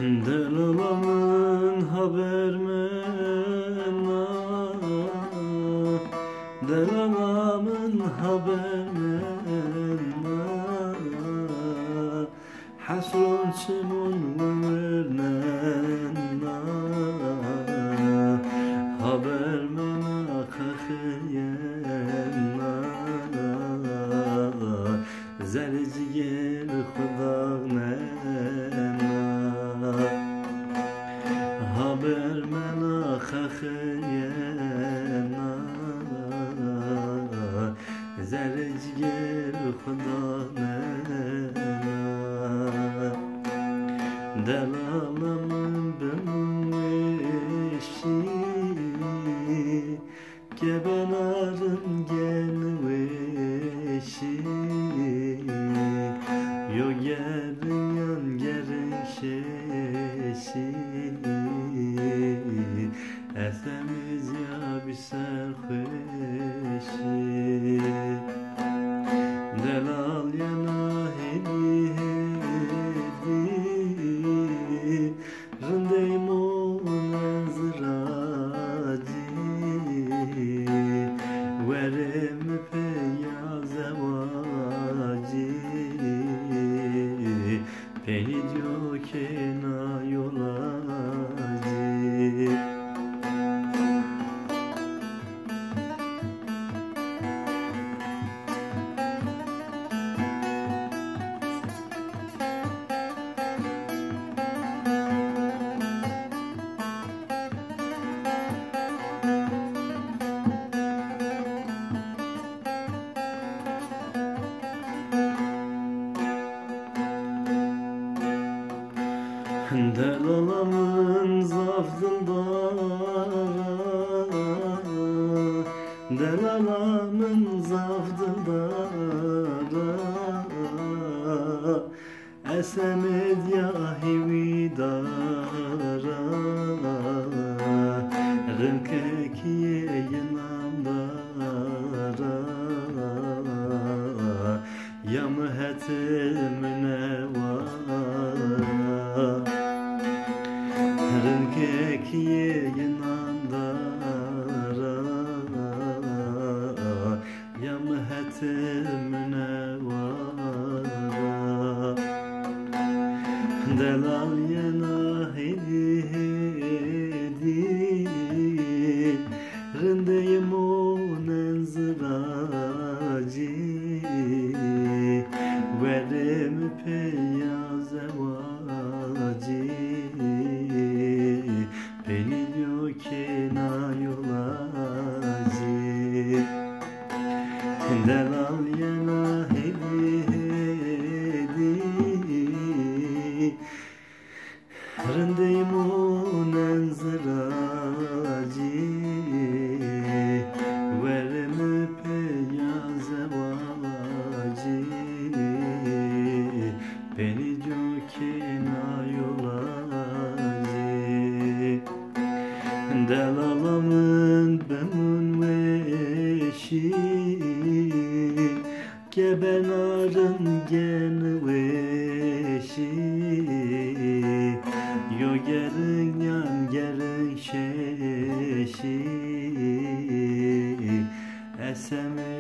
Delalamın haber mena, delalamın haber mena, hasrun çimun ömürnena, haber mena kakıyena, zercigel khudağına. Haber mena khayena zercgel khudana delalamın beşi kebenarın gelveşi yo yerin yan yerin şeşi Esemiz ya bir serhoşi Delal yana hedi hedi Rındeymun ezraci Verim peyaz evaci Pehidyo kena yolaci Delalamın zavdındara Delalamın zavdındara Esemed ya hividara Rınkekiye yanamdara Yamhetimine Rınkekiye yanandara Yamhetimine vara Delal yana hedi hedi Rındeyim onun zıraci Verim peyaz evaci Beni yokena yolaci Delal yana hedi hedi Rındeyim onun zıraci Verim peyaz evaci Beni yokena yolaci Delalamın bemun veşi Kebenarın genveşi Yo gerin yan gerin şeşi Esemi